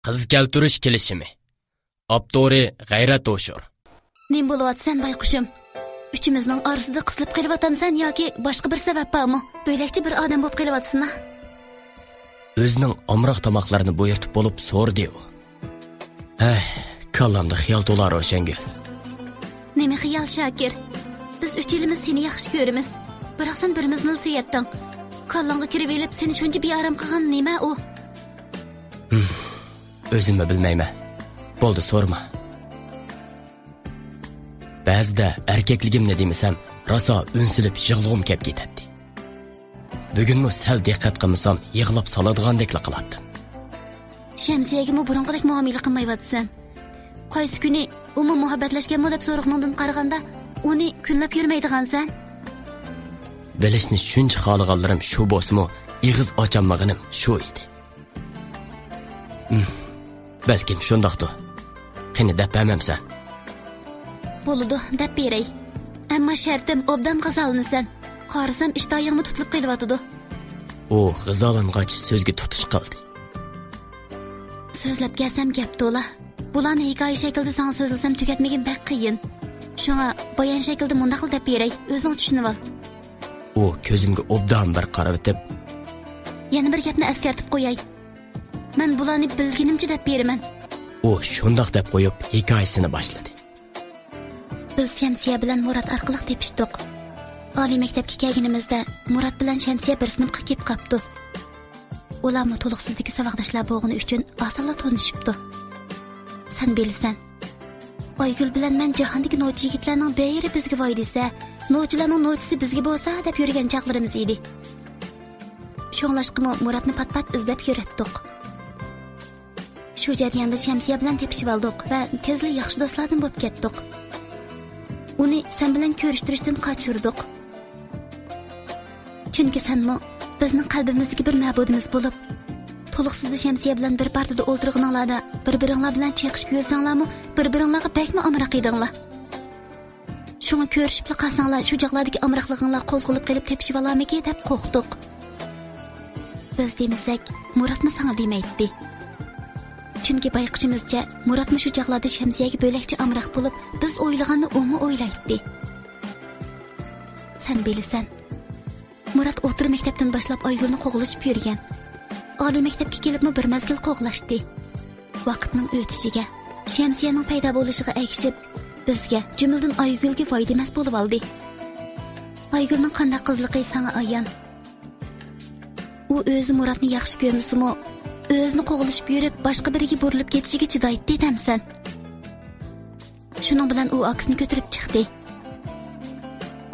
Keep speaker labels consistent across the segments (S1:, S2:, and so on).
S1: Qiz keltirish kelishimi. Abdori G'ayrat O'shur.
S2: Nim bo'lyapsan bayqushim? Üçümüzün arasında qısılıp qelyaptamsan yoki boshqa bir sabab bormi? Böylekçe bir odam bo'lib qelyapsan.
S1: O'zining omroq tomoqlarini bo'yirtib bo'lib so'rdi u. Kallamda xiyol to'lar O'shangul.
S2: Nima xiyol Shakir? Biz 3 yilimiz seni yaxshi ko'ramiz. Biroq sen birimizni suyatding. Kallanga kirib elib seni shuncha bearam qilgan nima u?
S1: O'zimni bilmayman. Bo'ldi, so'rma. Ba'zida erkakligimni demasam, rosa unsilib yig'lug'im kelib ketadi. Bugunmi sal diqqat qilmasam, yig'lab soladigandek qilardim.
S2: Shamsiyaga burunqidek muomala qilmayapsan. Qaysi kuni uni muhabbatlashganmi deb so'roqningdan qaraganda, uni kunlab yurmaydigansan.
S1: Bilishni shuncha xohlaganlarim shu bo'lsa-mu, ig'iz ochamaganim shu edi. Balkim shundaqdir. Qani deb bermamsan.
S2: Bo'ladi, deb beray. Ammo shartim obdan g'azalinasan. Qarasam ishtoyingni tutilib qelyapti.
S1: O, g'azalangach so'zga tutish qildi.
S2: So'zlab gelsam gap to'la. Bularni hikoya shaklida sana so'zlasam tugatmagan bak qiyin. Shunga bayon shaklida mundaq deb beray, o'zing tushunib ol.
S1: O, ko'zimga obdan bir qarab o'tib,
S2: yana bir gapni eskartib qo'yay. Men bularni bilganimcha deb beraman.
S1: O, shundaq deb qo'yib hikoyasini boshladi.
S2: Biz Shamsiya bilan Murat orqali tepishdik. Oliy maktabga kelganimizda Murat bilan Shamsiya bir sinfga kelib qopdi. Ularni to'liqsizligi saboqdoshlar bo'lgani uchun osonla tanishibdi. Sen bilsan, Oygul bilan men jahondagi nochi yigitlarning bayri bizga voy desa, nochilarning nochisi bizga bo'lsa deb yurgan chaqlarimiz edi. Shunlashqimi Muratni pat-pat izlab yuratdik. Shu jarayonda Shamsiya bilan tepishib oldik va tezlik yaxshi do'stlardan bo'lib ketdik. Uni sen bilan ko'rishtirishdan qochirdik. Chunki senmi bizning qalbimizdagi bir ma'budimiz bo'lib, to'liqsiz Shamsiya bilan bir partada o'tirganlarda bir-biringlar bilan cheqishib yursanlarmi, bir-biringlarga bakmi amroq edinglar. Shuni ko'rishib qolsanglar, shu jaqlardagi amroqliginglar qo'zg'alib qolib tepishib olamiki deb qo'rqdik. Biz demasak, Muratmi sana demaydi. Chunki bayqishimizcha Muratmi shu jaqlarda Shamsiyaga bo'lakcha amroq bo'lib, biz o'ylaganni o'mi o'ylaydi. Sen bilasan, Murat o'tir maktabdan boshlab Oygulni qo'g'lashib yurgan. Oliy maktabga kelibmi bir mazgil qo'g'lashdi. Vaqtning o'tishiga, Shamsiyaning paydo bo'lishiga egishib, bizga, jumladan Oygulga foyda emas bo'lib oldi. Oygulning qanday qizligi sana ayon. U o'zi Muratni yaxshi ko'rmasa-mu, o'zini qo'g'lashib yurib, boshqa biriga burilib ketishiga chidaydi demsan. Shuning bilan u aksini ko'tarib chiqdi.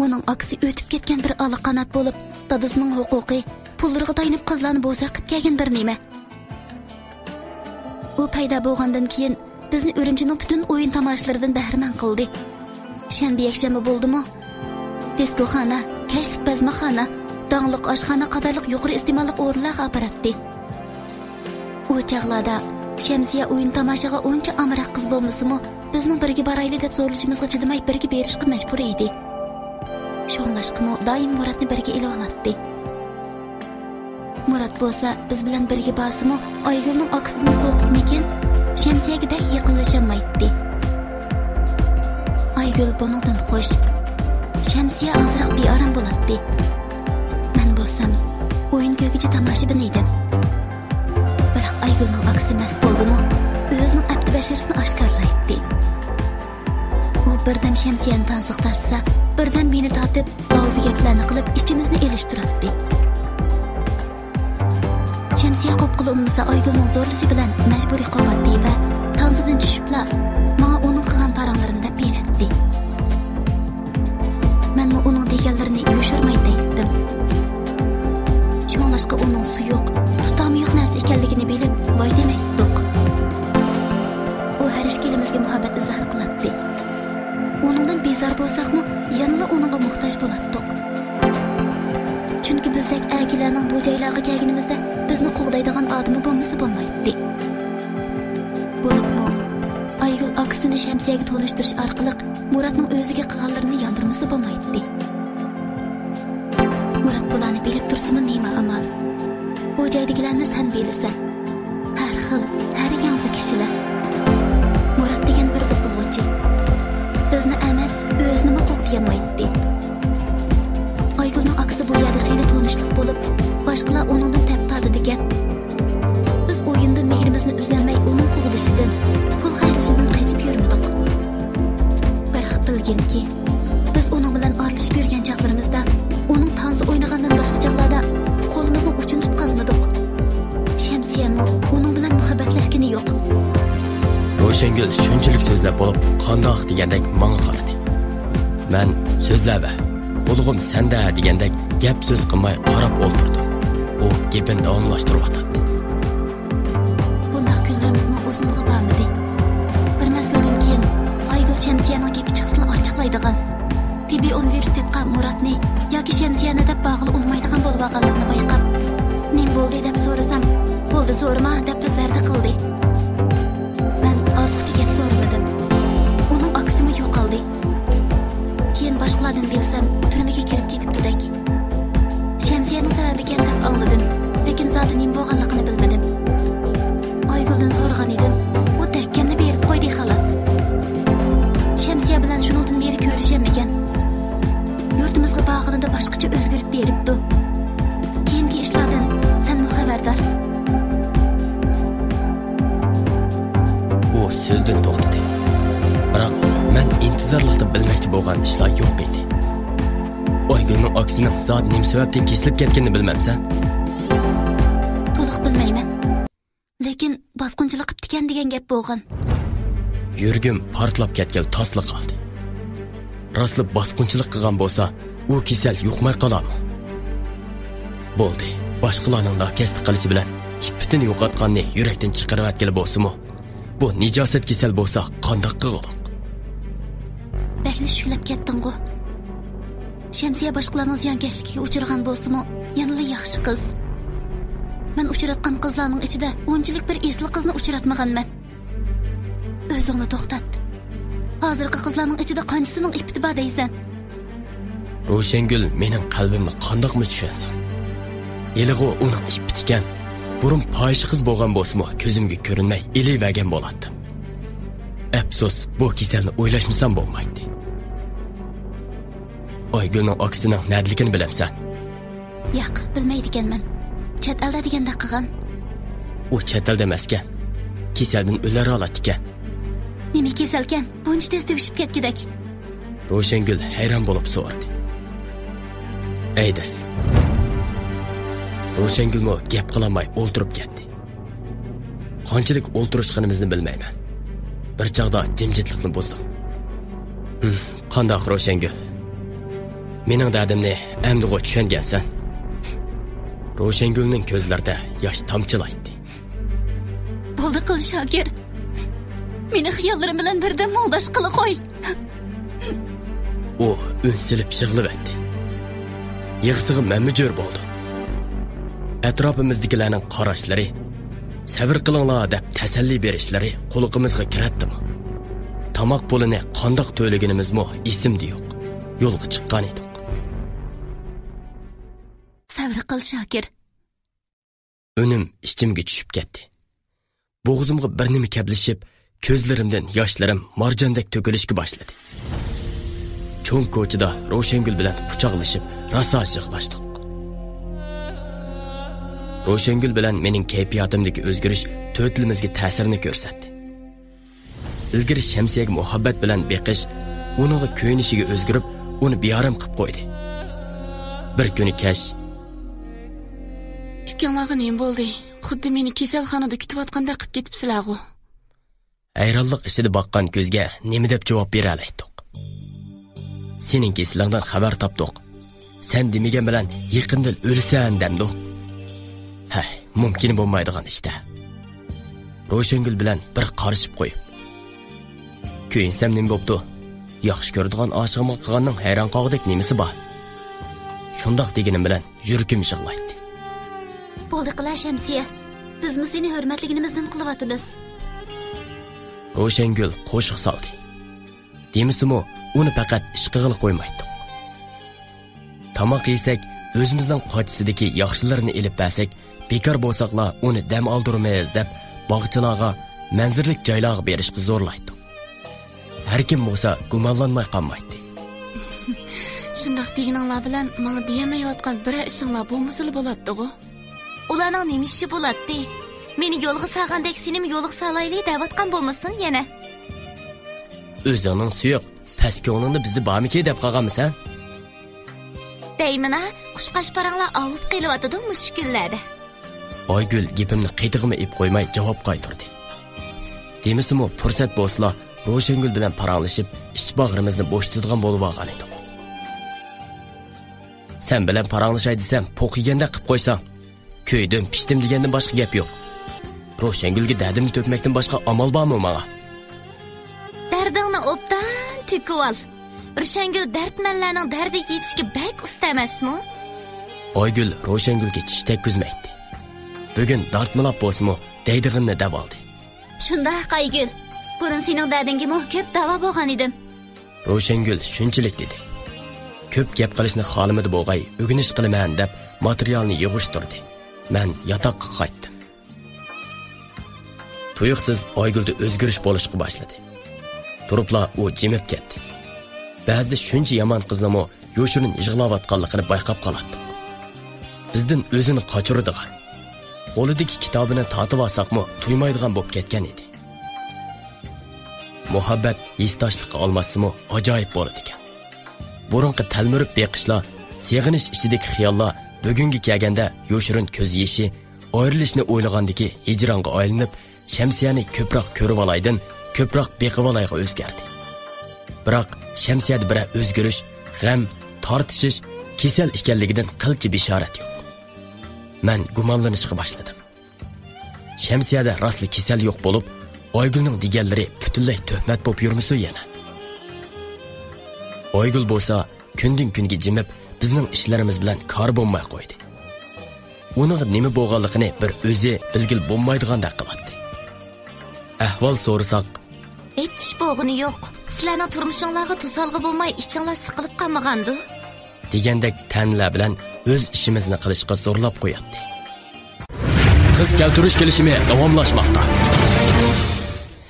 S2: Uning aksi o'tib ketgan bir aloqanat bo'lib, dadasining huquqi, pullariga tayanib qizlarni bo'sa qilib kelgan bir nima. U paydo bo'lgandan keyin bizni Urumchining butun o'yin tomoshalaridan bahramand qildi. Shanba yakshanba bo'ldimi? Diskoxona, kashlik bazmaxona, donglik oshxona qatorliq yuqori iste'molli o'rinlarga aparatdi. U chaqlarda Shamsiya o'yin tomoshaga uncha amroq qiz bo'lmasa-mu, bizning birga borayli deb so'rashimizga chidamay birga berishga majbur edi. Shunlashqimi doim Muratni birga ila oladi. Murat bo'lsa biz bilan birga borsa-mu, Oygulning aksidan qo'rqibmikin, Shamsiyaga bak yaqinlashamaydi. Oygul bundan xush. Shamsiya azroq bearam bo'ladi. Men bo'lsam o'yin ko'gichi tomoshabin edim. Biroq Oygulning aksi mast bo'ldimi, o'zining abdi basharasini oshkorlaydi. U birdan Shamsiyani tansiqlatsa, birdan meni tortib, og'zi gaplarni qilib ichimizni elishtiradi. Shamsiya qo'pqili unmasa Oygulning zo'rlashi bilan majburiy qo'patdi va tansidan tushibla menga uning qilgan paranglarini deb beradi. Menmi uning deganlarini yo'shirmaydi aytdim. Shunlashqa uning suyuq, tutami yo'q narsa ekanligini bilib, voy demaydik. U har ishkilimizga muhabbat izhor qiladi. Uningdan bezor bo'lsaqmi, yanada uningga muhtoj bo'lardik. Chunki bizdek agilarning bu joylarga kelganimizda bizni qo'g'daydigan odami bo'lmasa bo'lmaydi. Bo'libmi, Oygul aksini Shamsiyaga to'nishtirish orqali Muratning o'ziga qilganlarini yondirmasa bo'lmaydi. Murat bularni bilib tursa-mu nima amal? Bu joydagilarni sen bilasan. Har xil, har yangi kishilar. Murat degan bir o'quvchi bizni emas, o'zini qo'g'diyamaydi. Aygulning aksi bu yerda xeyli tanishlik bo'lib, boshqalar uningdan taptadi degan. Biz o'yindan mehrimizni uzlamay, uning qo'g'dishidan, pul xarjlashidan qochib yurmadik. Biroq bilginki, biz uning bilan aralashib yurgan chaqlarimizda, uning tanzi o'ynagandan boshqa chaqlarda qo'limizni uchun tutqazmadik. Shamsiyami uning bilan muhabbatlashgani yo'q.
S1: Ro'shangul shunchalik so'zlab bo'lib, qandoq degandek menga qaradi. Men so'zlab, "Bo'lg'im senda" degandek gap so'z qilmay qarab o'ltirdim. U gapini davomlashtiryapti.
S2: Bunday kunlarimizmi uzunga bormadi. Bir mazgildan keyin Aygul Shamsiyaning gapi chiqsini ochiqlaydigan. Tibbiy universitetga Muratni yoki Shamsiyani deb bog'il unmaydigan bo'lib qolganligini bayqab, "Nim bo'ldi?" deb so'rasam, "Bo'ldi, so'rama" deb zarda qildi. Men ortiqcha gap so'ramadim. Uning aksimi yo'qoldi. Keyin boshqalardan bilsam, turmaga kirib ketibdi-dak. Shamsiyaning sababi ekan deb angladim, lekin zodi nim bo'lganligini bilmadim. Ayguldan so'ragan edim. U dakkamni berib qo'ydi xolos. Shamsiya bilan shuningdan beri ko'rishamagan. Yurtimizga bag'inida boshqacha o'zgarib beribdi. Keyingi ishlardan sen xabardor.
S1: U so'zdan to'xtadi. Biroq men intizorlikda bilmoqchi bo'lgan ishlar yo'q edi. Aygulning aksining zot nim sababdan kesilib ketganini bilmamsan?
S2: To'liq bilmayman. Lekin bosqinchilik qilgan degan gap bo'lgan.
S1: Yurgim portlab ketgan tasli qoldi. Rostli bosqinchilik qilgan bo'lsa, u kasal yuqmay qolarmi? Bo'ldi. Boshqalarning nakasli qilishi bilan ipitini yo'qotganni yurakdan chiqarib atgili bo'lsa-mu, bu nijosat kasal bo'lsa, qandoq qildim?
S2: Bakli shuklab ketding-ku. Shamsiya boshqalarning ziyonkashligiga uchragan bo'lsa-mu, yanada yaxshi qiz. Men uchratgan qizlarning ichida unchalik bir esli qizni uchratmaganman. O'zingni to'xtat. Hozirgi qizlarning ichida qanchasining ipiti bor deysan?
S1: Ro'shangul mening qalbimni qandoqmi tushunsin? Elig'i uning ipiti ekan. Burun poyish qiz bo'lgan bo'lsa-mu, ko'zimga ko'rinmay elivergan bo'ladi. Afsus, bu kasalni o'ylashmasam bo'lmaydi. Aygulning aksining nadligini bilamsan?
S2: Yo'q, bilmaydi ekanman. Chet elda deganda qilgan.
S1: U chet elda emaskan. Kasaldan o'lar oladi ekan.
S2: Nima kasalkan? Buncha tez tugishib ketgidak.
S1: Ro'shangul hayron bo'lib so'radi. Aydas. Ro'shangulmi gap qilmay o'ltirib ketdi. Qanchalik o'ltirishganimizni bilmayman. Bir chaqda jimjitlikni buzdim. Qandoq Ro'shangul? Mening dardimni endi tushungansan. Ro'shangulning ko'zlarida yosh tomchilaydi.
S2: Bo'ldi qil Shokir. Meni xiyollarim bilan birdan mo'ldash qila qo'y.
S1: U unsilib yig'layapti. Yig'sig'i mamujur bo'ldi. Atrofimizdagilarning qarashlari, "Sabr qilinglar" deb tasalli berishlari quloqimizga kiratdimi? Tomoq pulini qandoq to'laganimizmi esimda yo'q. Yo'lga chiqqan edik.
S2: Sabr qil Shokir.
S1: Unim ichimga tushib ketdi. Bo'g'zimga bir nima kablishib, ko'zlarimdan yoshlarim marjondek to'kilishga boshladi. Cho'ng ko'chada Ro'shangul bilan quchoqlashib, rosa yig'lashdik. Ro'shangul bilan mening kayfiyatimdagi o'zgarish to'tlimizga ta'sirini ko'rsatdi. Ilgari Shamsiyaga muhabbat bilan beqish uning ko'yinishiga o'zgarib, uni beyarim qilib qo'ydi. Bir kuni kash
S3: Ikkanlarga nima bo'ldi? Xuddi meni kasalxonada kutayotgandek qilib ketibsizlar-ku.
S1: Ayronliq ichida boqqan ko'zga nima deb javob bera oldik? Sening kasalingdan xabar topdik. Sen demagan bilan yaqinda o'lsan demdik. Mumkin bo'lmaydigan ishda. Ro'shangul bilan bir qarishib qo'yib. Ko'yinsam nima bo'pti? Yaxshi ko'radigan oshig'imga qilganning hayron qoldik nimasi bor? Shundoq deganim bilan yuragim yig'laydi.
S2: Bo'ldi qila Shamsiya. Bizmi seni hurmatligimizdan qilyapmiz.
S1: Ro'shangul qo'shiq soldi. Demisimi, uni faqat ish qilib qo'ymaydi. Tamoq yesak, o'zimizning qochisidagi yaxshilarini elib bersak, bekor bo'lsaqlar uni dam oldirmaymiz deb bog'chilarga manzirlik joylarga berishga zo'rlaydi. Har kim bo'lsa gumonlanmay qolmaydi.
S3: Shundaq deganinglar bilan menga deyamayotgan bir ishinglar bo'lmasa bo'ladi-ku.
S2: Ularning nima ishi bo'ladi? Meni yo'lga salgandek senim yo'lga salayli da'vatgan bo'lmasin yana.
S1: O'zining suyuq past ko'nglingni bizni bormiki deb qolganmisan?
S2: Deymina, qushqashparanglar avib qelyotdi mush kunlarda.
S1: Oygul gapimni qitig'imi ib qo'ymay javob qaytardi. Demisimi fursat bo'lsa, Ro'shangul bilan paranglashib, ichbag'rimizni bo'shtadigan bo'lib olgan edik. Sen bilan paranglashay desam, po'qiganda qilib qo'ysang, ko'ydim, pishdim degandan boshqa gap yo'q. Ro'shangulga dardimni to'kmakdan boshqa amal bormi menga?
S2: Dardingni obdan to'kib ol. Ro'shangul dardmanlarning dardiga yetishga bak usta emasmi?
S1: Oygul Ro'shangulga tish tekkizmaydi. Bugun dartmilab bo'lsa-mu, deydig'inni deb oldi.
S2: Shunda Qaygul, burun sening dardingga ko'p davo bo'lgan edim.
S1: Ro'shangul shunchalik dedi. Ko'p gap qilishni xohlamadi bo'g'ay, o'g'inish qilaman deb materialni yig'ishtirdi. Men yotoqqa qaytdim. Tuyuqsiz Oygulda o'zgarish bo'lishga boshladi. Turibla u jimib ketdi. Ba'zida shuncha yomon qizlarmi yoshirin yig'layotganligini bayqab qoladi. Bizdan o'zini qochiradigan, qo'lidagi kitobini tatib olsaqmi tuymaydigan bo'lib ketgan edi. Muhabbat istoshlikqa olmasimi ajoyib bo'ladi ekan. Burunqi talmirib beqishlar, seg'inish ichidagi xiyollar bugungi kelganda yoshirin ko'z yeshi, ayrilishni o'ylagandagi hijronga aylanib, Shamsiyani ko'proq ko'rib olaydin, ko'proq beqib olayga o'zgardi. Biroq Shamsiyada bir o'zgarish, g'am, tortishish, kasal ekanligidan qilchi bishorat yo'q. Men gumonlanishga boshladim. Shamsiyada rostli kasal yo'q bo'lib, Oygulning deganlari butunlay tuhmat bo'lib yurmisi yana. Oygul bo'lsa, kundan kunga jimib, bizning ishlarimiz bilan kor bo'lmay qo'ydi. Uning nima bo'lganligini bir o'zi bilgil bo'lmaydigandek qiladi. Ahvol so'rasak,
S2: hech bo'g'ini yo'q. Sizlarning turmushingizga to'salg'i bo'lmay, ichinglar siqilib qolmagandi.
S1: Degandek tanlar bilan o'z ishimizni qilishga zo'rlab qo'yadi. Qiz keltirish kelishimi davomlashmoqda.